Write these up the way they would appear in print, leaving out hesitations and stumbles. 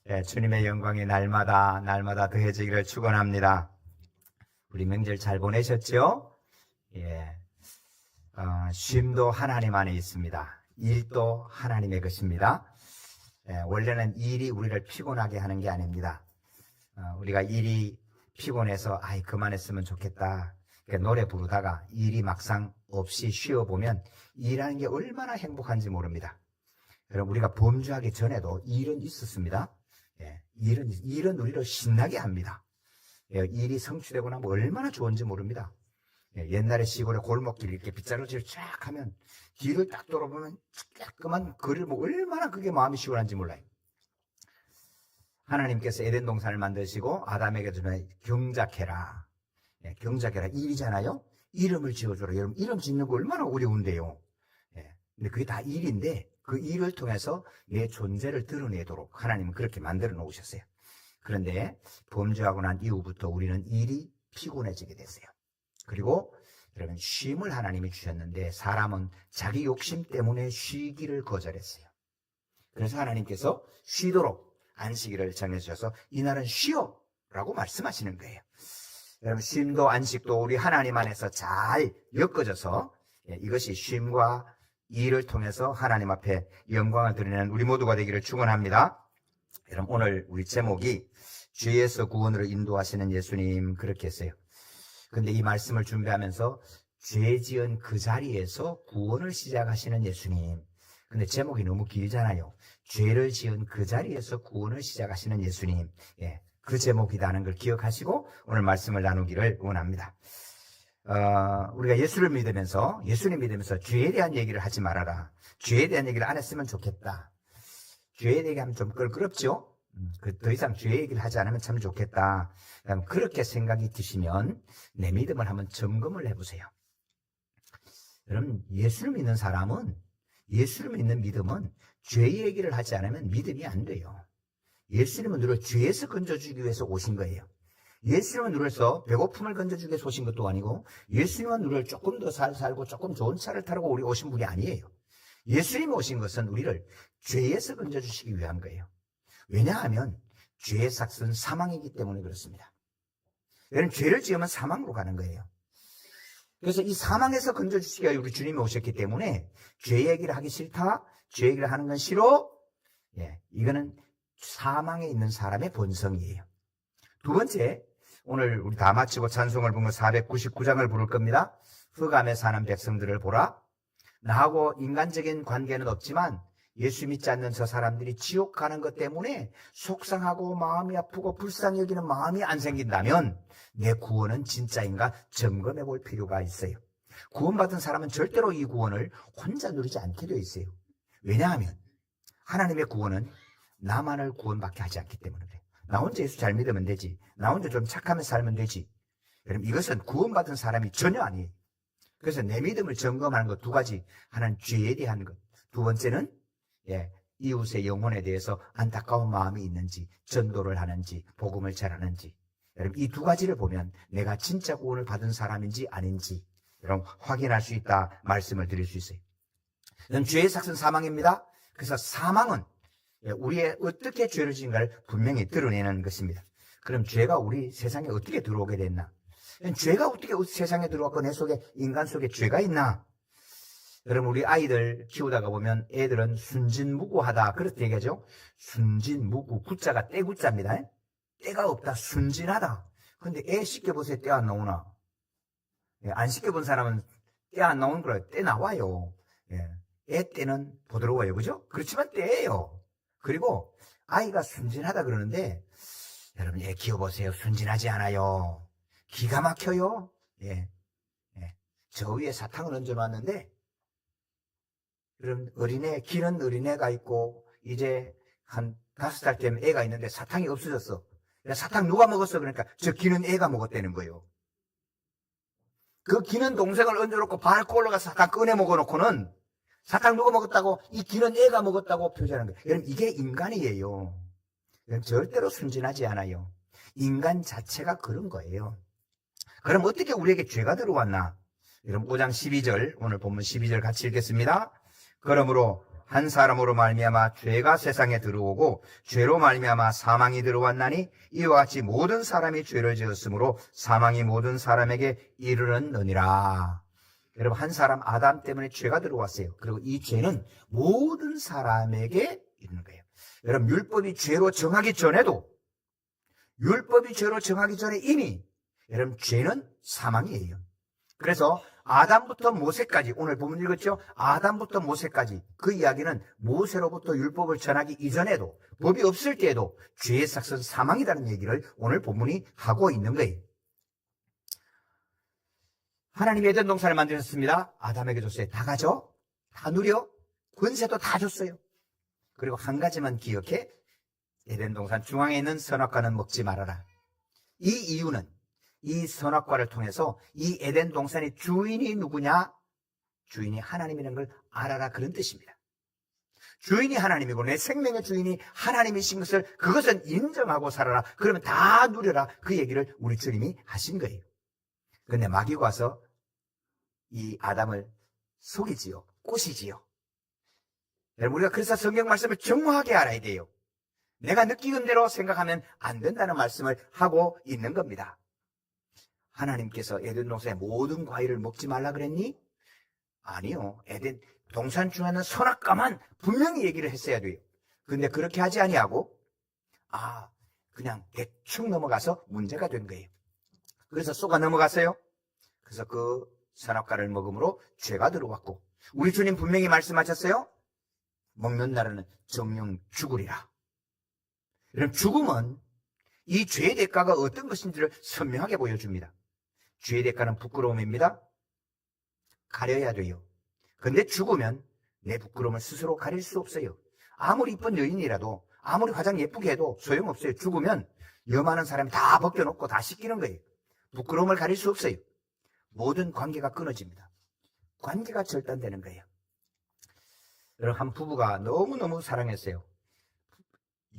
예, 주님의 영광이 날마다 더해지기를 축원합니다. 우리 명절 잘 보내셨죠? 예, 쉼도 하나님 안에 있습니다. 일도 하나님의 것입니다. 예, 원래는 일이 우리를 피곤하게 하는 게 아닙니다. 우리가 일이 피곤해서 그만했으면 좋겠다. 노래 부르다가 일이 막상 없이 쉬어보면 일하는 게 얼마나 행복한지 모릅니다. 여러분, 우리가 범죄하기 전에도 일은 있었습니다. 예, 일은 우리를 신나게 합니다. 예, 일이 성취되고 나면 얼마나 좋은지 모릅니다. 예, 옛날에 시골에 골목길 이렇게 빗자루질 쫙 하면 뒤를 딱 돌아보면 깔끔한 거리를 얼마나 그게 마음이 시원한지 몰라요. 하나님께서 에덴 동산을 만드시고 아담에게 주면 경작해라. 예, 경작해라. 일이잖아요. 이름을 지어줘라. 여러분, 이름 짓는 거 얼마나 어려운데요. 예, 근데 그게 다 일인데 그 일을 통해서 내 존재를 드러내도록 하나님은 그렇게 만들어 놓으셨어요. 그런데 범죄하고 난 이후부터 우리는 일이 피곤해지게 됐어요. 그리고 여러분, 쉼을 하나님이 주셨는데 사람은 자기 욕심 때문에 쉬기를 거절했어요. 그래서 하나님께서 쉬도록 안식일을 정해주셔서 이날은 쉬어 라고 말씀하시는 거예요. 여러분, 쉼도 안식도 우리 하나님 안에서 잘 엮어져서 이것이 쉼과 일을 통해서 하나님 앞에 영광을 드리는 우리 모두가 되기를 축원합니다. 여러분, 오늘 우리 제목이 죄에서 구원으로 인도하시는 예수님, 그렇게 했어요. 근데 이 말씀을 준비하면서 죄 지은 그 자리에서 구원을 시작하시는 예수님. 근데 제목이 너무 길잖아요. 죄를 지은 그 자리에서 구원을 시작하시는 예수님. 예, 그 제목이라는 걸 기억하시고 오늘 말씀을 나누기를 원합니다. 우리가 예수님 믿으면서 죄에 대한 얘기를 하지 말아라. 죄에 대한 얘기를 안 했으면 좋겠다. 죄에 대해 하면 좀 껄끄럽죠? 더 이상 죄 얘기를 하지 않으면 참 좋겠다. 그렇게 생각이 드시면 내 믿음을 한번 점검을 해보세요. 여러분, 예수를 믿는 사람은, 예수를 믿는 믿음은 죄 얘기를 하지 않으면 믿음이 안 돼요. 예수님은 우리를 죄에서 건져주기 위해서 오신 거예요. 예수님은 우리에서 배고픔을 건져주기 위해서 오신 것도 아니고, 예수님은 우리를 조금 더 잘 살고 조금 좋은 차를 타고 우리 오신 분이 아니에요. 예수님이 오신 것은 우리를 죄에서 건져주시기 위한 거예요. 왜냐하면 죄의 삭은 사망이기 때문에 그렇습니다. 여러분, 죄를 지으면 사망으로 가는 거예요. 그래서 이 사망에서 건져주시기 위해 우리 주님이 오셨기 때문에 죄 얘기를 하기 싫다, 죄 얘기를 하는 건 싫어. 예, 이거는 사망에 있는 사람의 본성이에요. 두 번째, 오늘 우리 다 마치고 찬송을 부르면 499장을 부를 겁니다. 흑암에 사는 백성들을 보라. 나하고 인간적인 관계는 없지만 예수 믿지 않는 저 사람들이 지옥 가는 것 때문에 속상하고 마음이 아프고 불쌍히 여기는 마음이 안 생긴다면 내 구원은 진짜인가 점검해 볼 필요가 있어요. 구원받은 사람은 절대로 이 구원을 혼자 누리지 않게 되어 있어요. 왜냐하면 하나님의 구원은 나만을 구원받게 하지 않기 때문에 그래요. 나 혼자 예수 잘 믿으면 되지. 나 혼자 좀 착하면서 살면 되지. 여러분, 이것은 구원받은 사람이 전혀 아니에요. 그래서 내 믿음을 점검하는 것 두 가지. 하나는 죄에 대한 것. 두 번째는 이웃의 영혼에 대해서 안타까운 마음이 있는지, 전도를 하는지, 복음을 전하는지. 여러분, 이 두 가지를 보면 내가 진짜 구원을 받은 사람인지 아닌지 여러분 확인할 수 있다 말씀을 드릴 수 있어요. 이건 죄의 삭은 사망입니다. 그래서 사망은 우리의 어떻게 죄를 지은가를 분명히 드러내는 것입니다. 그럼 죄가 우리 세상에 어떻게 들어오게 됐나? 죄가 어떻게 세상에 들어왔고 내 속에, 인간 속에 죄가 있나? 여러분, 우리 아이들 키우다가 보면 애들은 순진무구하다 그렇게 얘기하죠. 순진무구, 구자가 떼구자입니다. 때가 없다, 순진하다. 근데 애 씻겨보세요. 때 안 나오나? 안 씻겨본 사람은 때 안 나오는 거라. 때 나와요. 애 때는 부드러워요. 그죠? 그렇지만 때예요. 그리고 아이가 순진하다 그러는데 여러분, 애 키워보세요. 순진하지 않아요. 기가 막혀요. 저 위에 사탕을 얹어놨는데 여러분, 기는 어린애가 있고 이제 한 5살 되면 애가 있는데 사탕이 없어졌어. 사탕 누가 먹었어? 그러니까 저 기는 애가 먹었다는 거예요. 그 기는 동생을 얹어놓고 밟고 올라가서 사탕 꺼내 먹어놓고는 사탕 누가 먹었다고, 이 기는 애가 먹었다고 표현하는 거예요. 여러분, 이게 인간이에요. 여러분, 절대로 순진하지 않아요. 인간 자체가 그런 거예요. 그럼 어떻게 우리에게 죄가 들어왔나? 여러분, 5장 12절, 오늘 본문 12절 같이 읽겠습니다. 그러므로 한 사람으로 말미암아 죄가 세상에 들어오고 죄로 말미암아 사망이 들어왔나니 이와 같이 모든 사람이 죄를 지었으므로 사망이 모든 사람에게 이르렀느니라. 여러분, 한 사람 아담 때문에 죄가 들어왔어요. 그리고 이 죄는 모든 사람에게 이르는 거예요. 여러분, 율법이 죄로 정하기 전에 이미 여러분 죄는 사망이에요. 그래서 아담부터 모세까지, 오늘 본문 읽었죠? 아담부터 모세까지, 그 이야기는 모세로부터 율법을 전하기 이전에도, 법이 없을 때에도 죄의 삭은 사망이라는 얘기를 오늘 본문이 하고 있는 거예요. 하나님이 에덴 동산을 만드셨습니다. 아담에게 줬어요. 다 가져, 다 누려, 권세도 다 줬어요. 그리고 한 가지만 기억해. 에덴 동산 중앙에 있는 선악과는 먹지 말아라. 이 이유는 이 선악과를 통해서 이 에덴 동산의 주인이 누구냐? 주인이 하나님이라는 걸 알아라, 그런 뜻입니다. 주인이 하나님이고 내 생명의 주인이 하나님이신 것을, 그것은 인정하고 살아라. 그러면 다 누려라. 그 얘기를 우리 주님이 하신 거예요. 그런데 마귀가 와서 이 아담을 속이지요. 꼬시지요. 여러분, 우리가 그래서 성경 말씀을 정확하게 알아야 돼요. 내가 느끼는 대로 생각하면 안 된다는 말씀을 하고 있는 겁니다. 하나님께서 에덴 동산의 모든 과일을 먹지 말라 그랬니? 아니요. 에덴 동산 중에 있는 선악과만 분명히 얘기를 했어야 돼요. 근데 그렇게 하지 아니하고 그냥 대충 넘어가서 문제가 된 거예요. 그래서 쏘가 넘어갔어요. 그래서 그 선악과를 먹음으로 죄가 들어왔고, 우리 주님 분명히 말씀하셨어요. 먹는 날에는 정령 죽으리라. 여러분, 죽음은 이 죄의 대가가 어떤 것인지를 선명하게 보여줍니다. 죄의 대가는 부끄러움입니다. 가려야 돼요. 근데 죽으면 내 부끄러움을 스스로 가릴 수 없어요. 아무리 이쁜 여인이라도, 아무리 화장 예쁘게 해도 소용없어요. 죽으면 염하는 사람이 다 벗겨놓고 다 씻기는 거예요. 부끄러움을 가릴 수 없어요. 모든 관계가 끊어집니다. 관계가 절단되는 거예요. 여러분, 한 부부가 너무너무 사랑했어요.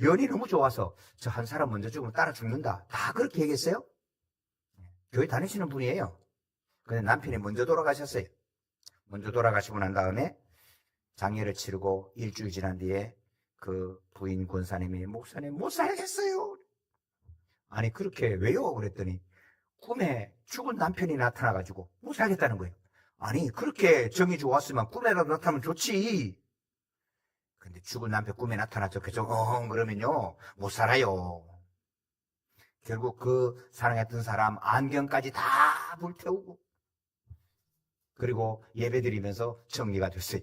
연이 너무 좋아서 저 한 사람 먼저 죽으면 따라 죽는다, 다 그렇게 얘기했어요. 교회 다니시는 분이에요. 근데 남편이 먼저 돌아가셨어요. 먼저 돌아가시고 난 다음에 장례를 치르고 일주일 지난 뒤에 그 부인 권사님이, 목사님 못 살겠어요. 아니, 그렇게 왜요? 그랬더니 꿈에 죽은 남편이 나타나가지고 못 살겠다는 거예요. 아니, 그렇게 정이 좋았으면 꿈에라도 나타나면 좋지. 근데 죽은 남편 꿈에 나타나서 계속 그러면요 못 살아요. 결국 그 사랑했던 사람 안경까지 다 불태우고, 그리고 예배드리면서 정리가 됐어요.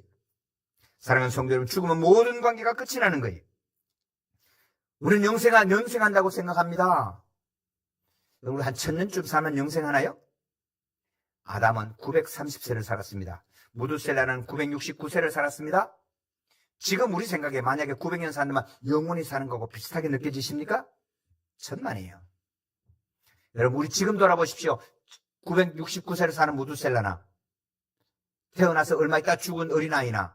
사랑하는 성도 여러분, 죽으면 모든 관계가 끝이 나는 거예요. 우리는 영생한다고 생각합니다. 우리 한 1000년쯤 살면 영생하나요? 아담은 930세를 살았습니다. 무두셀라는 969세를 살았습니다. 지금 우리 생각에 만약에 900년 사는만 영원히 사는 거고 비슷하게 느껴지십니까? 천만이에요. 여러분, 우리 지금 돌아보십시오. 969세를 사는 무두셀라나, 태어나서 얼마 있다 죽은 어린아이나,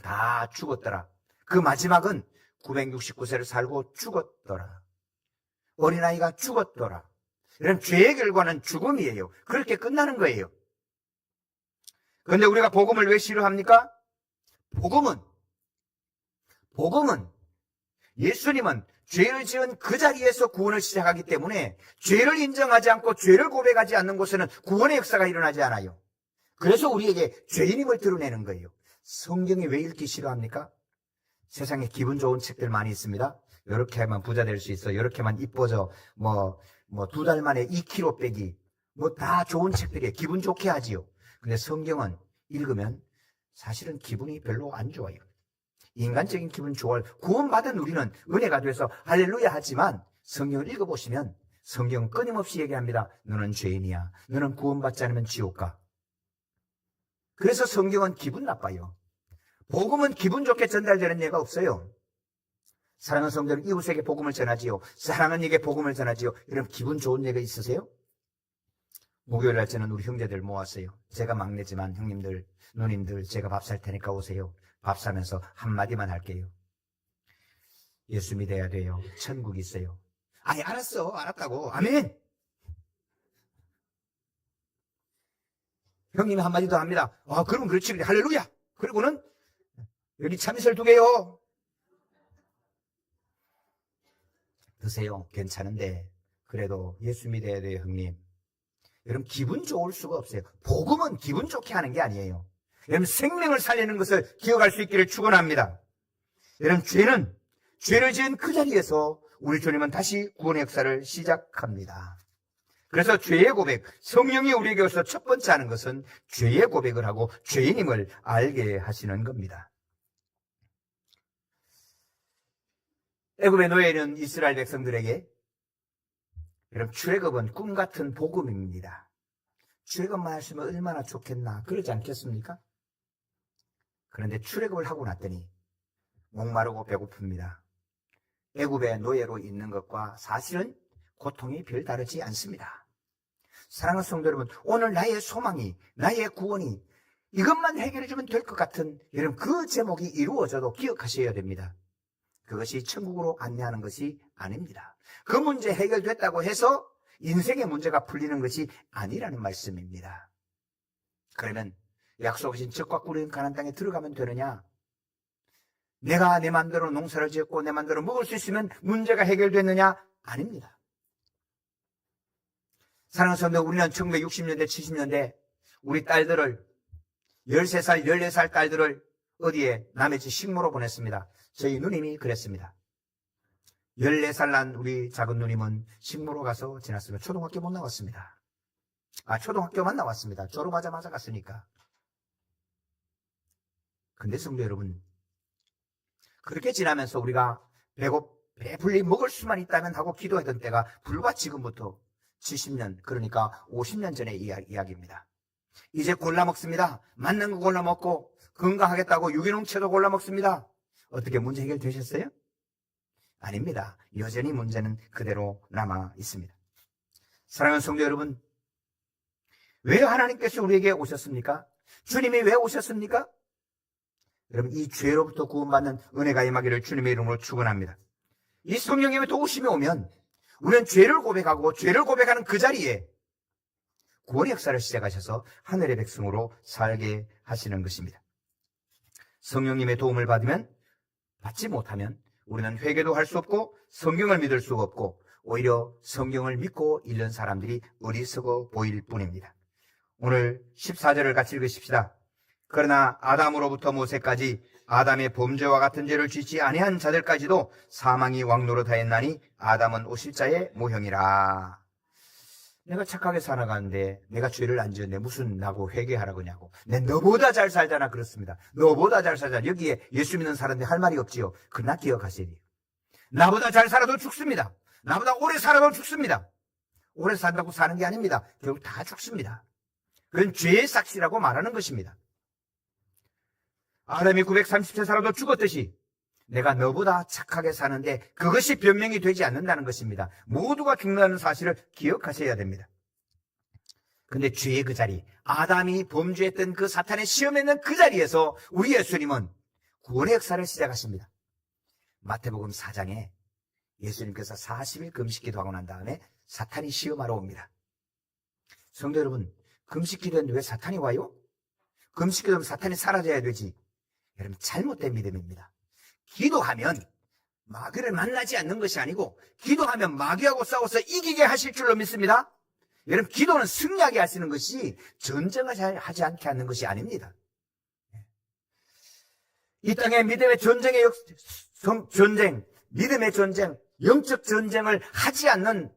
다 죽었더라. 그 마지막은 969세를 살고 죽었더라. 어린아이가 죽었더라. 이런 죄의 결과는 죽음이에요. 그렇게 끝나는 거예요. 그런데 우리가 복음을 왜 싫어합니까? 복음은 예수님은 죄를 지은 그 자리에서 구원을 시작하기 때문에 죄를 인정하지 않고 죄를 고백하지 않는 곳에는 구원의 역사가 일어나지 않아요. 그래서 우리에게 죄인임을 드러내는 거예요. 성경이 왜 읽기 싫어합니까? 세상에 기분 좋은 책들 많이 있습니다. 이렇게 하면 부자 될 수 있어, 이렇게만 이뻐져, 2달 만에 2kg 빼기, 다 좋은 책들이에요. 기분 좋게 하지요. 근데 성경은 읽으면 사실은 기분이 별로 안 좋아요. 인간적인 기분 좋아요. 구원받은 우리는 은혜가 돼서 할렐루야 하지만, 성경을 읽어보시면 성경은 끊임없이 얘기합니다. 너는 죄인이야. 너는 구원받지 않으면 지옥 가. 그래서 성경은 기분 나빠요. 복음은 기분 좋게 전달되는 예가 없어요. 사랑하는 성도들, 이웃에게 복음을 전하지요. 사랑하는 이에게 복음을 전하지요. 이런 기분 좋은 예가 있으세요? 목요일 날 저는 우리 형제들 모았어요. 제가 막내지만 형님들, 누님들, 제가 밥 살 테니까 오세요. 밥 사면서 한마디만 할게요. 예수 믿어야 돼요. 천국 있어요. 아니, 알았다고. 아멘. 형님이 한마디 더 합니다. 그럼 그렇지. 할렐루야. 그리고는 여기 참이슬 2개요. 드세요. 괜찮은데 그래도 예수 믿어야 돼요, 형님. 여러분, 기분 좋을 수가 없어요. 복음은 기분 좋게 하는 게 아니에요. 여러분, 생명을 살리는 것을 기억할 수 있기를 축원합니다. 여러분, 죄를 지은 그 자리에서 우리 주님은 다시 구원의 역사를 시작합니다. 그래서 죄의 고백, 성령이 우리에게 오셔서 첫 번째 하는 것은 죄의 고백을 하고 죄인임을 알게 하시는 겁니다. 애굽의 노예는 이스라엘 백성들에게, 여러분, 출애굽은 꿈 같은 복음입니다. 출애굽만 하시면 얼마나 좋겠나, 그러지 않겠습니까? 그런데 출애굽을 하고 났더니 목마르고 배고픕니다. 애굽의 노예로 있는 것과 사실은 고통이 별다르지 않습니다. 사랑하는 성도 여러분, 오늘 나의 소망이, 나의 구원이 이것만 해결해주면 될 것 같은, 여러분, 그 제목이 이루어져도 기억하셔야 됩니다. 그것이 천국으로 안내하는 것이 아닙니다. 그 문제 해결됐다고 해서 인생의 문제가 풀리는 것이 아니라는 말씀입니다. 그러면 약속하신 적과 꿀인 가나안 땅에 들어가면 되느냐? 내가 내 마음대로 농사를 지었고 내 마음대로 먹을 수 있으면 문제가 해결됐느냐? 아닙니다. 사랑하는 성도, 우리는 1960년대, 70년대 우리 딸들을 13살, 14살 딸들을 어디에 남의 집 식모로 보냈습니다. 저희 누님이 그랬습니다. 14살 난 우리 작은 누님은 식모로 가서 지났으면 초등학교 못 나왔습니다. 초등학교만 나왔습니다. 졸업하자마자 갔으니까. 근데 성도 여러분, 그렇게 지나면서 우리가 배불리 먹을 수만 있다면 하고 기도했던 때가 불과 지금부터 70년, 그러니까 50년 전의 이야기입니다. 이제 골라 먹습니다. 맞는 거 골라 먹고 건강하겠다고 유기농 채소 골라 먹습니다. 어떻게 문제 해결되셨어요? 아닙니다. 여전히 문제는 그대로 남아 있습니다. 사랑하는 성도 여러분, 왜 하나님께서 우리에게 오셨습니까? 주님이 왜 오셨습니까? 여러분, 이 죄로부터 구원받는 은혜가 임하기를 주님의 이름으로 축원합니다. 이 성령님의 도우심이 오면 우리는 죄를 고백하고 죄를 고백하는 그 자리에 구원의 역사를 시작하셔서 하늘의 백성으로 살게 하시는 것입니다. 성령님의 도움을 받지 못하면 우리는 회개도 할 수 없고 성경을 믿을 수가 없고 오히려 성경을 믿고 읽는 사람들이 어리석어 보일 뿐입니다. 오늘 14절을 같이 읽으십시다. 그러나 아담으로부터 모세까지 아담의 범죄와 같은 죄를 짓지 아니한 자들까지도 사망이 왕노릇하였나니 아담은 오실자의 모형이라. 내가 착하게 살아가는데 내가 죄를 안 지었네, 무슨 나고 회개하라고냐고. 내 너보다 잘 살잖아. 그렇습니다. 너보다 잘 살잖아. 여기에 예수 믿는 사람들 할 말이 없지요. 그러나 기억하셔야 돼요. 나보다 잘 살아도 죽습니다. 나보다 오래 살아도 죽습니다. 오래 산다고 사는 게 아닙니다. 결국 다 죽습니다. 그건 죄의 삭시라고 말하는 것입니다. 아담이 930세 살아도 죽었듯이 내가 너보다 착하게 사는데 그것이 변명이 되지 않는다는 것입니다. 모두가 죽는다는 사실을 기억하셔야 됩니다. 근데 죄의 그 자리, 아담이 범죄했던 그 사탄의 시험했는 그 자리에서 우리 예수님은 구원의 역사를 시작하십니다. 마태복음 4장에 예수님께서 40일 금식기도하고 난 다음에 사탄이 시험하러 옵니다. 성도 여러분, 금식기도했는데 왜 사탄이 와요? 금식기도하면 사탄이 사라져야 되지. 여러분, 잘못된 믿음입니다. 기도하면 마귀를 만나지 않는 것이 아니고 기도하면 마귀하고 싸워서 이기게 하실 줄로 믿습니다. 여러분, 기도는 승리하게 하시는 것이 전쟁을 하지 않게 하는 것이 아닙니다. 이 땅에 믿음의 믿음의 전쟁, 영적 전쟁을 하지 않는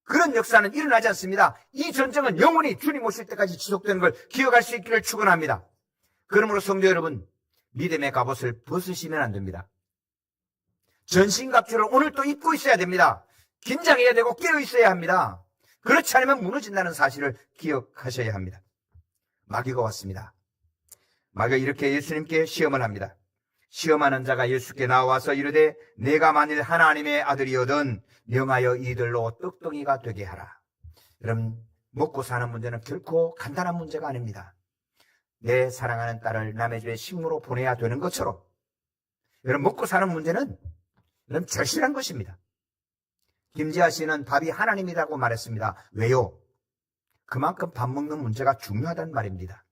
그런 역사는 일어나지 않습니다. 이 전쟁은 영원히 주님 오실 때까지 지속되는 걸 기억할 수 있기를 축원합니다. 그러므로 성도 여러분, 믿음의 갑옷을 벗으시면 안 됩니다. 전신갑주를 오늘 또 입고 있어야 됩니다. 긴장해야 되고 깨어 있어야 합니다. 그렇지 않으면 무너진다는 사실을 기억하셔야 합니다. 마귀가 왔습니다. 마귀가 이렇게 예수님께 시험을 합니다. 시험하는 자가 예수께 나와서 이르되 내가 만일 하나님의 아들이거든 명하여 이들로 떡덩이가 되게 하라. 여러분, 먹고 사는 문제는 결코 간단한 문제가 아닙니다. 내 사랑하는 딸을 남의 집에 식모로 보내야 되는 것처럼 여러분, 먹고 사는 문제는 여러분 절실한 것입니다. 김지아 씨는 밥이 하나님이라고 말했습니다. 왜요? 그만큼 밥 먹는 문제가 중요하다는 말입니다.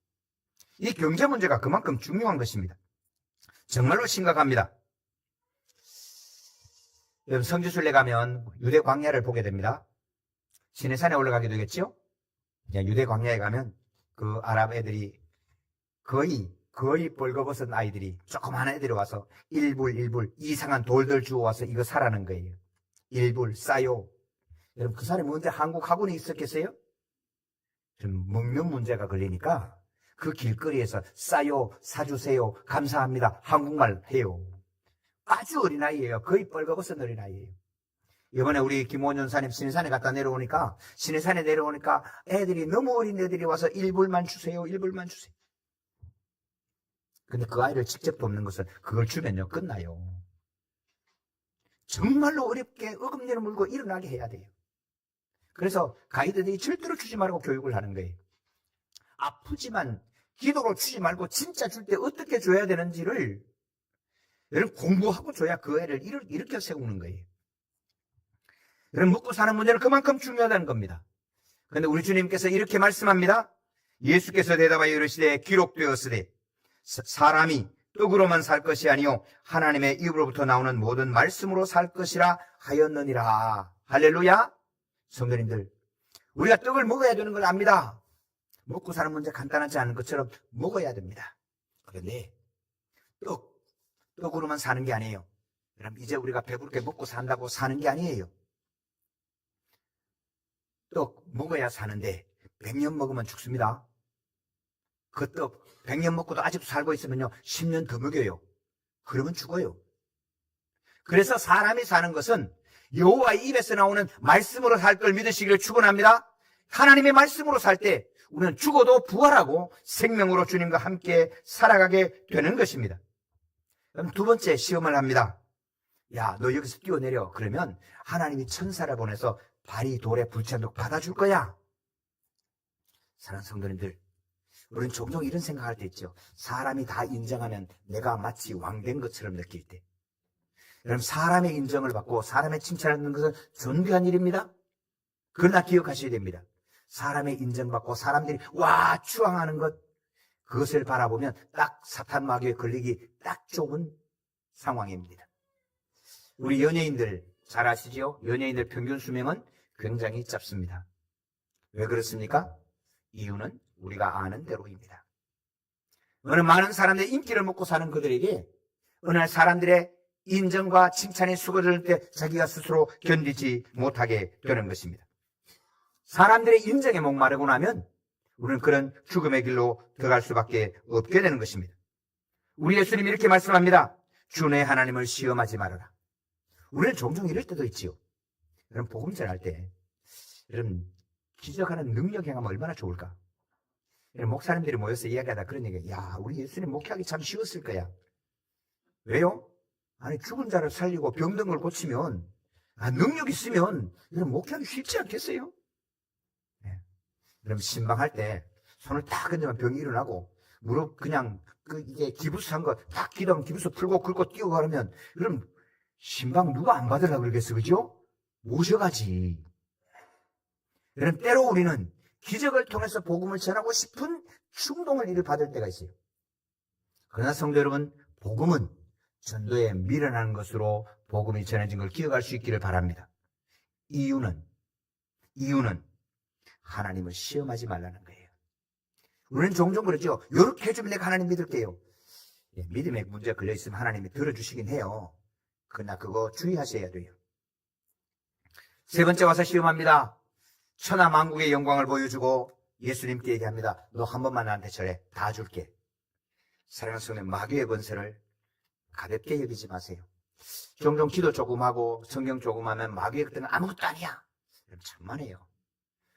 이 경제 문제가 그만큼 중요한 것입니다. 정말로 심각합니다. 여러분, 성지순례 가면 유대 광야를 보게 됩니다. 시내산에 올라가게 되겠죠? 유대 광야에 가면 그 아랍 애들이 거의 벌거벗은 아이들이 조그만 애들이 와서 일불 이상한 돌들 주워와서 이거 사라는 거예요. 일불 싸요. 여러분, 그 사람이 언제 한국 학원에 있었겠어요? 좀 먹는 문제가 걸리니까 그 길거리에서 싸요, 사주세요, 감사합니다, 한국말 해요. 아주 어린아이예요. 거의 벌거벗은 어린아이예요. 이번에 우리 김호원 전사님 시내산에 갔다 내려오니까 시내산에 내려오니까 애들이 너무 어린 애들이 와서 일불만 주세요, 일불만 주세요. 근데 그 아이를 직접 돕는 것은 그걸 주면요 끝나요. 정말로 어렵게 어금니를 물고 일어나게 해야 돼요. 그래서 가이드들이 절대로 주지 말고 교육을 하는 거예요. 아프지만 기도로 주지 말고 진짜 줄 때 어떻게 줘야 되는지를 여러분 공부하고 줘야 그 애를 일으켜 세우는 거예요. 여러분, 먹고 사는 문제는 그만큼 중요하다는 겁니다. 그런데 우리 주님께서 이렇게 말씀합니다. 예수께서 대답하여 이르시되 기록되었으되 사람이 떡으로만 살 것이 아니요 하나님의 입으로부터 나오는 모든 말씀으로 살 것이라 하였느니라. 할렐루야. 성도님들, 우리가 떡을 먹어야 되는 걸 압니다. 먹고 사는 문제 간단하지 않은 것처럼 먹어야 됩니다. 그런데 떡으로만 사는 게 아니에요. 여러분, 이제 우리가 배부르게 먹고 산다고 사는 게 아니에요. 떡 먹어야 사는데 100년 먹으면 죽습니다. 그 떡 100년 먹고도 아직도 살고 있으면요 10년 더 먹여요. 그러면 죽어요. 그래서 사람이 사는 것은 여호와의 입에서 나오는 말씀으로 살 걸 믿으시기를 축원합니다. 하나님의 말씀으로 살 때 우리는 죽어도 부활하고 생명으로 주님과 함께 살아가게 되는 것입니다. 그럼 두 번째 시험을 합니다. 야, 너 여기서 뛰어내려. 그러면 하나님이 천사를 보내서 발이 돌에 불치도록 받아줄 거야. 사랑하는 성도님들, 우리는 종종 이런 생각할 때 있죠. 사람이 다 인정하면 내가 마치 왕된 것처럼 느낄 때. 여러분, 사람의 인정을 받고 사람의 칭찬을 듣는 것은 존귀한 일입니다. 그러나 기억하셔야 됩니다. 사람의 인정받고 사람들이 와 추앙하는 것, 그것을 바라보면 딱 사탄 마귀에 걸리기 딱 좋은 상황입니다. 우리 연예인들 잘 아시죠? 연예인들 평균 수명은 굉장히 짧습니다. 왜 그렇습니까? 이유는 우리가 아는 대로입니다. 어느 많은 사람들의 인기를 먹고 사는 그들에게 어느 날 사람들의 인정과 칭찬이 수고를 때 자기가 스스로 견디지 못하게 되는 것입니다. 사람들의 인정에 목마르고 나면 우리는 그런 죽음의 길로 들어갈 수밖에 없게 되는 것입니다. 우리 예수님이 이렇게 말씀합니다. 주 내 하나님을 시험하지 말아라. 우리는 종종 이럴 때도 있지요. 여러분, 복음 전할 때 여러분 기적하는 능력 행하면 얼마나 좋을까? 여러분, 목사님들이 모여서 이야기하다 그런 얘기예요. 야, 우리 예수님 목회하기 참 쉬웠을 거야. 왜요? 아니, 죽은 자를 살리고 병든 걸 고치면, 능력 있으면 여러분 목회하기 쉽지 않겠어요? 네. 여러분, 신방할 때 손을 딱 얹으면 병이 일어나고, 무릎 그냥 이게 기부스한 거 딱 기도하면 기부스 풀고 긁고 뛰고 가면 여러분 신방 누가 안 받으려고 그러겠어, 그죠? 모셔가지. 여러분, 때로 우리는 기적을 통해서 복음을 전하고 싶은 충동을 이를 받을 때가 있어요. 그러나 성도 여러분, 복음은 전도에 미련하는 것으로 복음이 전해진 걸 기억할 수 있기를 바랍니다. 이유는 하나님을 시험하지 말라는 거예요. 우리는 종종 그러죠. 이렇게 해주면 내가 하나님 믿을게요. 믿음에 문제가 걸려있으면 하나님이 들어주시긴 해요. 그러나 그거 주의하셔야 돼요. 세 번째 와서 시험합니다. 천하 만국의 영광을 보여주고 예수님께 얘기합니다. 너 한 번만 나한테 절해. 다 줄게. 사랑하는 성도님, 마귀의 권세를 가볍게 여기지 마세요. 종종 기도 조금 하고 성경 조금 하면 마귀의 그때는 아무것도 아니야. 천만에요.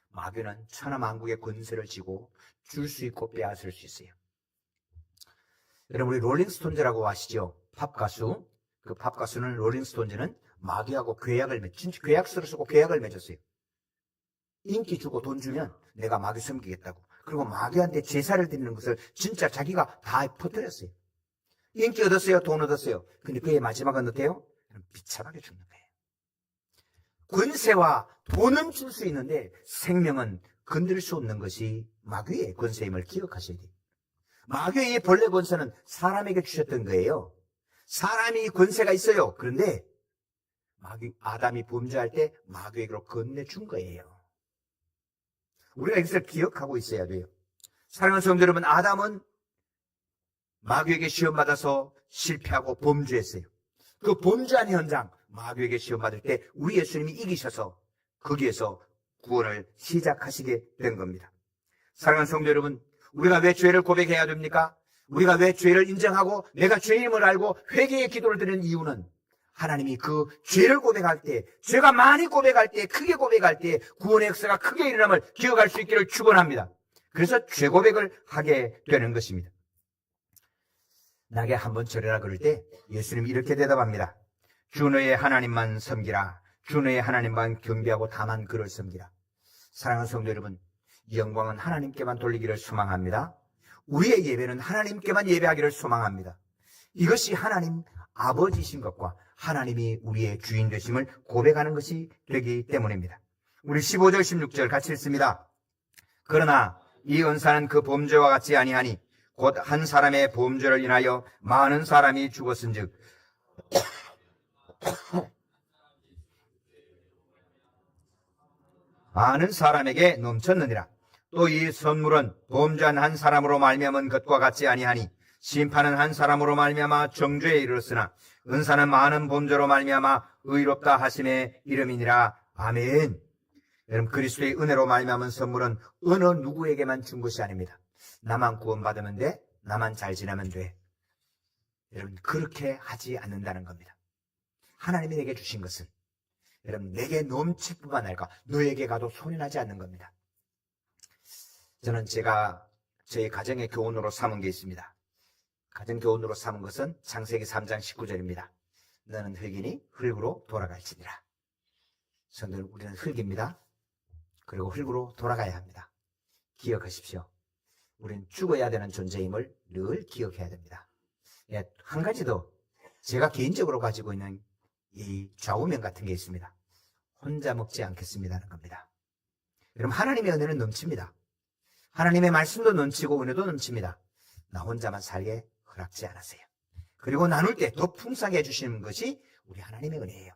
마귀는 천하 만국의 권세를 쥐고 줄 수 있고 빼앗을 수 있어요. 여러분, 우리 롤링스톤즈라고 아시죠? 팝 가수. 그 팝 가수는 롤링스톤즈는 마귀하고 진짜 계약서를 쓰고 계약을 맺었어요. 인기 주고 돈 주면 내가 마귀 섬기겠다고. 그리고 마귀한테 제사를 드리는 것을 진짜 자기가 다 퍼뜨렸어요. 인기 얻었어요, 돈 얻었어요. 근데 그의 마지막은 어때요? 비참하게 죽는 거예요. 권세와 돈은 줄 수 있는데 생명은 건드릴 수 없는 것이 마귀의 권세임을 기억하셔야 돼요. 마귀의 본래 권세는 사람에게 주셨던 거예요. 사람이 권세가 있어요. 그런데 아담이 범죄할 때 마귀에게로 건네준 거예요. 우리가 이것을 기억하고 있어야 돼요. 사랑하는 성도 여러분, 아담은 마귀에게 시험받아서 실패하고 범죄했어요. 그 범죄한 현장, 마귀에게 시험받을 때 우리 예수님이 이기셔서 거기에서 구원을 시작하시게 된 겁니다. 사랑하는 성도 여러분, 우리가 왜 죄를 고백해야 됩니까? 우리가 왜 죄를 인정하고 내가 죄임을 알고 회개의 기도를 드리는 이유는 하나님이 그 죄를 고백할 때, 죄가 많이 고백할 때, 크게 고백할 때 구원의 역사가 크게 일어남을 기억할 수 있기를 축원합니다. 그래서 죄 고백을 하게 되는 것입니다. 나게 한번 절해라 그럴 때 예수님이 이렇게 대답합니다. 주 너의 하나님만 섬기라. 주 너의 하나님만 경배하고 다만 그를 섬기라. 사랑하는 성도 여러분, 영광은 하나님께만 돌리기를 소망합니다. 우리의 예배는 하나님께만 예배하기를 소망합니다. 이것이 하나님 아버지신 것과 하나님이 우리의 주인 되심을 고백하는 것이 되기 때문입니다. 우리 15절 16절 같이 읽습니다. 그러나 이 은사는 그 범죄와 같지 아니하니 곧 한 사람의 범죄를 인하여 많은 사람이 죽었은즉 많은 사람에게 넘쳤느니라. 또 이 선물은 범죄한 한 사람으로 말미암은 것과 같지 아니하니 심판은 한 사람으로 말미암아 정죄에 이르렀으나 은사는 많은 범죄로 말미암아 의롭다 하심의 이름이니라. 아멘. 여러분, 그리스도의 은혜로 말미암은 선물은 어느 누구에게만 준 것이 아닙니다. 나만 구원받으면 돼, 나만 잘 지내면 돼. 여러분, 그렇게 하지 않는다는 겁니다. 하나님이 내게 주신 것은 여러분, 내게 넘칠 뿐만 아니라 너에게 가도 손해나지 않는 겁니다. 저는 제가 저희 가정의 교훈으로 삼은 게 있습니다. 가정 교훈으로 삼은 것은 창세기 3장 19절입니다. 너는 흙이니 흙으로 돌아갈지니라. 성도는 우리는 흙입니다. 그리고 흙으로 돌아가야 합니다. 기억하십시오. 우리는 죽어야 되는 존재임을 늘 기억해야 됩니다. 예, 한 가지 더 제가 개인적으로 가지고 있는 이 좌우명 같은 게 있습니다. 혼자 먹지 않겠습니다는 겁니다. 여러분, 하나님의 은혜는 넘칩니다. 하나님의 말씀도 넘치고 은혜도 넘칩니다. 나 혼자만 살게 허락지 않으세요. 그리고 나눌 때 더 풍성하게 해주시는 것이 우리 하나님의 은혜예요.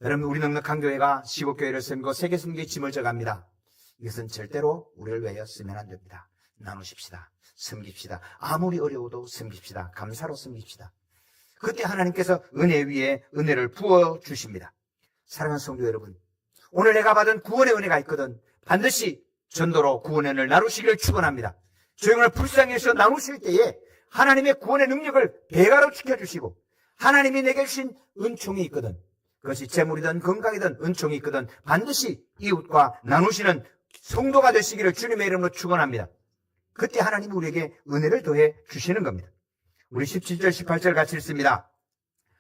여러분, 우리 넉넉한 교회가 시국교회를 섬기고 세계 섬기의 짐을 져갑니다. 이것은 절대로 우리를 위하여 쓰면 안 됩니다. 나누십시다. 섬깁시다. 아무리 어려워도 섬깁시다. 감사로 섬깁시다. 그때 하나님께서 은혜 위에 은혜를 부어주십니다. 사랑하는 성도 여러분, 오늘 내가 받은 구원의 은혜가 있거든 반드시 전도로 구원의 은혜를 나누시기를 축원합니다. 조용을 불쌍히 해서 나누실 때에 하나님의 구원의 능력을 배가로 지켜주시고 하나님이 내게 주신 은총이 있거든, 그것이 재물이든 건강이든 은총이 있거든 반드시 이웃과 나누시는 성도가 되시기를 주님의 이름으로 축원합니다. 그때 하나님이 우리에게 은혜를 더해 주시는 겁니다. 우리 17절 18절 같이 읽습니다.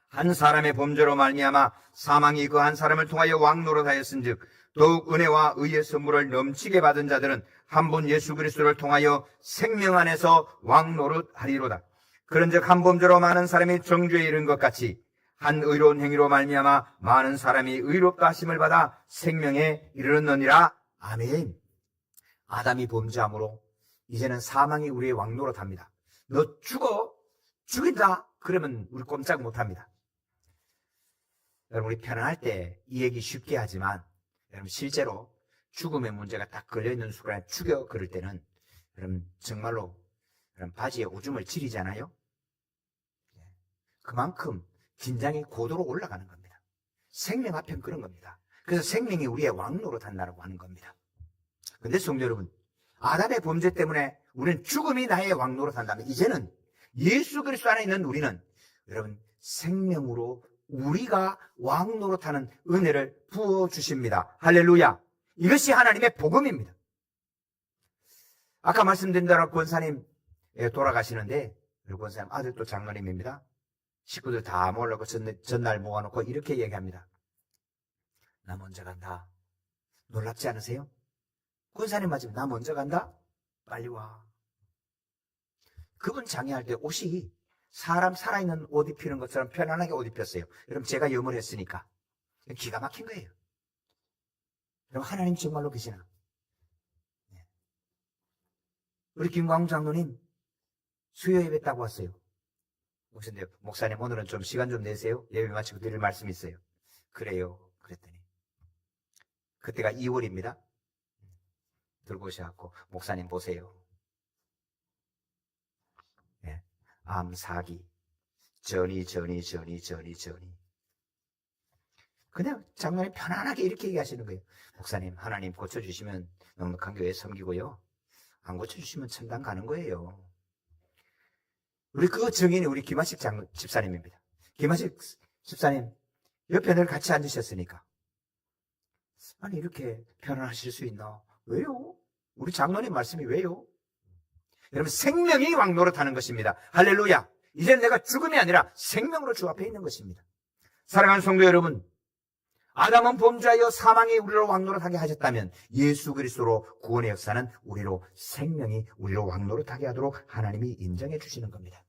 한 사람의 범죄로 말미암아 사망이 그 한 사람을 통하여 왕노릇하였은즉 더욱 은혜와 의의 선물을 넘치게 받은 자들은 한 분 예수 그리스도를 통하여 생명 안에서 왕노릇하리로다. 그런즉 한 범죄로 많은 사람이 정죄에 이른 것 같이 한 의로운 행위로 말미암아 많은 사람이 의롭다 하심을 받아 생명에 이르렀느니라. 아멘. 아담이 범죄함으로 이제는 사망이 우리의 왕노릇합니다. 너 죽인다 그러면 우리 꼼짝 못합니다. 여러분, 우리 편안할 때 이 얘기 쉽게 하지만 여러분, 실제로 죽음의 문제가 딱 걸려있는 순간에 죽여 그럴 때는 여러분 정말로 여러분 바지에 오줌을 지리잖아요. 그만큼 긴장이 고도로 올라가는 겁니다. 생명 앞엔 그런 겁니다. 그래서 생명이 우리의 왕노릇한다고 하는 겁니다. 근데 성도 여러분, 아담의 범죄 때문에 우리는 죽음이 나의 왕노릇한다면 이제는 예수 그리스도 안에 있는 우리는 여러분 생명으로 우리가 왕노릇하는 은혜를 부어주십니다. 할렐루야. 이것이 하나님의 복음입니다. 아까 말씀드린 대로 권사님 돌아가시는데 권사님 아들도 장로님입니다. 식구들 다 모으려고 전날 모아놓고 이렇게 얘기합니다. 나 먼저 간다. 놀랍지 않으세요? 권사님 맞으면 나 먼저 간다? 빨리 와. 그분 장애할 때 옷이 사람 살아있는 옷 입히는 것처럼 편안하게 옷 입혔어요. 여러분, 제가 염을 했으니까. 기가 막힌 거예요. 여러분, 하나님 정말로 계시나? 우리 김광우 장로님 수요 예배 따고 왔어요. 오신데 목사님 오늘은 좀 시간 좀 내세요. 예배 마치고 드릴 말씀이 있어요. 그래요. 그랬더니 그때가 2월입니다. 들고 오셔갖고 목사님 보세요. 네. 암 4기 전이. 그냥 장로님 편안하게 이렇게 얘기하시는 거예요. 목사님 하나님 고쳐주시면 넉넉한 교회 섬기고요. 안 고쳐주시면 천당 가는 거예요. 우리 그 증인이 우리 김하식 집사님입니다. 김하식 집사님 옆에 늘 같이 앉으셨으니까 아니 이렇게 편안하실 수 있나? 왜요? 우리 장로님 말씀이 왜요? 여러분 생명이 왕노릇하는 것입니다. 할렐루야. 이제 내가 죽음이 아니라 생명으로 주 앞에 있는 것입니다. 사랑하는 성도 여러분, 아담은 범죄하여 사망이 우리로 왕노릇하게 하셨다면 예수 그리스도로 구원의 역사는 우리로 생명이 우리로 왕노릇하게 하도록 하나님이 인정해 주시는 겁니다.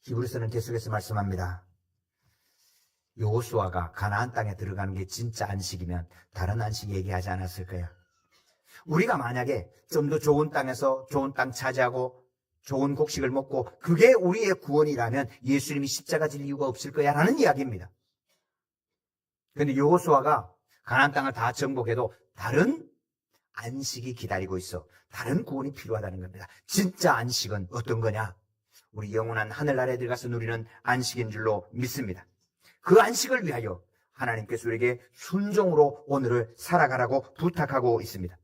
히브리서는 계속해서 말씀합니다. 여호수아가 가나안 땅에 들어가는 게 진짜 안식이면 다른 안식 얘기하지 않았을까요? 우리가 만약에 좀 더 좋은 땅에서 좋은 땅 차지하고 좋은 곡식을 먹고 그게 우리의 구원이라면 예수님이 십자가 질 이유가 없을 거야 라는 이야기입니다. 그런데 여호수아가 가나안 땅을 다 정복해도 다른 안식이 기다리고 있어. 다른 구원이 필요하다는 겁니다. 진짜 안식은 어떤 거냐? 우리 영원한 하늘나라에 들어가서 누리는 안식인 줄로 믿습니다. 그 안식을 위하여 하나님께서 우리에게 순종으로 오늘을 살아가라고 부탁하고 있습니다.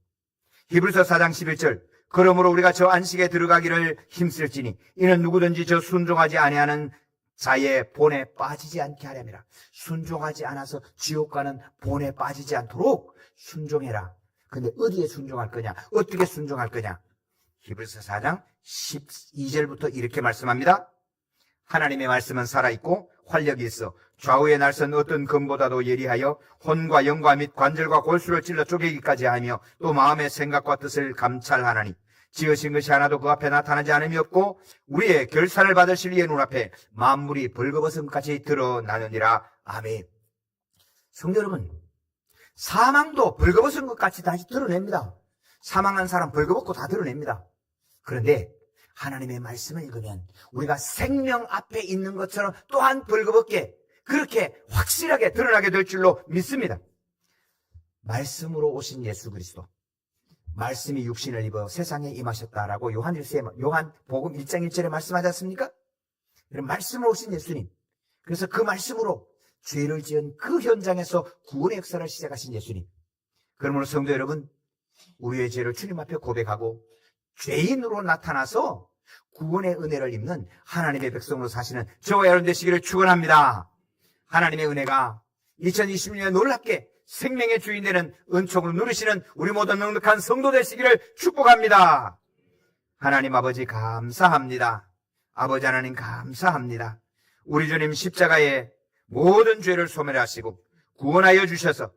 히브리서 4장 11절 그러므로 우리가 저 안식에 들어가기를 힘쓸지니 이는 누구든지 저 순종하지 아니하는 자의 본에 빠지지 않게 하려니라. 순종하지 않아서 지옥 가는 본에 빠지지 않도록 순종해라. 근데 어디에 순종할 거냐? 어떻게 순종할 거냐? 히브리서 4장 12절부터 이렇게 말씀합니다. 하나님의 말씀은 살아있고 활력이 있어 좌우의 날선 어떤 검보다도 예리하여 혼과 영과 및 관절과 골수를 찔러 쪼개기까지 하며 또 마음의 생각과 뜻을 감찰하나니 지으신 것이 하나도 그 앞에 나타나지 않음이 없고 우리의 결산을 받으실 이의 눈앞에 만물이 벌거벗음같이 드러나느니라. 아멘. 성도 여러분, 사망도 벌거벗은 것 같이 다시 드러냅니다. 사망한 사람 벌거벗고 다 드러냅니다. 그런데 하나님의 말씀을 읽으면 우리가 생명 앞에 있는 것처럼 또한 벌거벗게 그렇게 확실하게 드러나게 될 줄로 믿습니다. 말씀으로 오신 예수 그리스도, 말씀이 육신을 입어 세상에 임하셨다라고 요한복음 1장 1절에 말씀하지 않습니까? 그럼 말씀으로 오신 예수님, 그래서 그 말씀으로 죄를 지은 그 현장에서 구원의 역사를 시작하신 예수님. 그러므로 성도 여러분, 우리의 죄를 주님 앞에 고백하고 죄인으로 나타나서 구원의 은혜를 입는 하나님의 백성으로 사시는 저와 여러분 되시기를 축원합니다. 하나님의 은혜가 2020년에 놀랍게 생명의 주인 되는 은총을 누리시는 우리 모든 넉넉한 성도 되시기를 축복합니다. 하나님 아버지 감사합니다. 아버지 하나님 감사합니다. 우리 주님 십자가에 모든 죄를 소멸하시고 구원하여 주셔서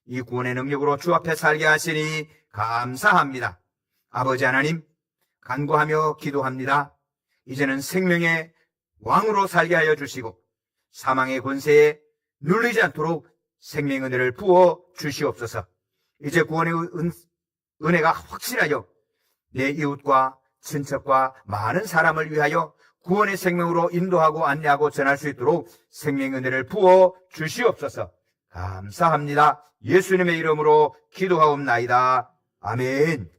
이 구원의 능력으로 주 앞에 살게 하시니 감사합니다. 아버지 하나님 간구하며 기도합니다. 이제는 생명의 왕으로 살게 하여 주시고 사망의 권세에 눌리지 않도록 생명 은혜를 부어 주시옵소서. 이제 구원의 은혜가 확실하여 내 이웃과 친척과 많은 사람을 위하여 구원의 생명으로 인도하고 안내하고 전할 수 있도록 생명 은혜를 부어 주시옵소서. 감사합니다. 예수님의 이름으로 기도하옵나이다. 아멘.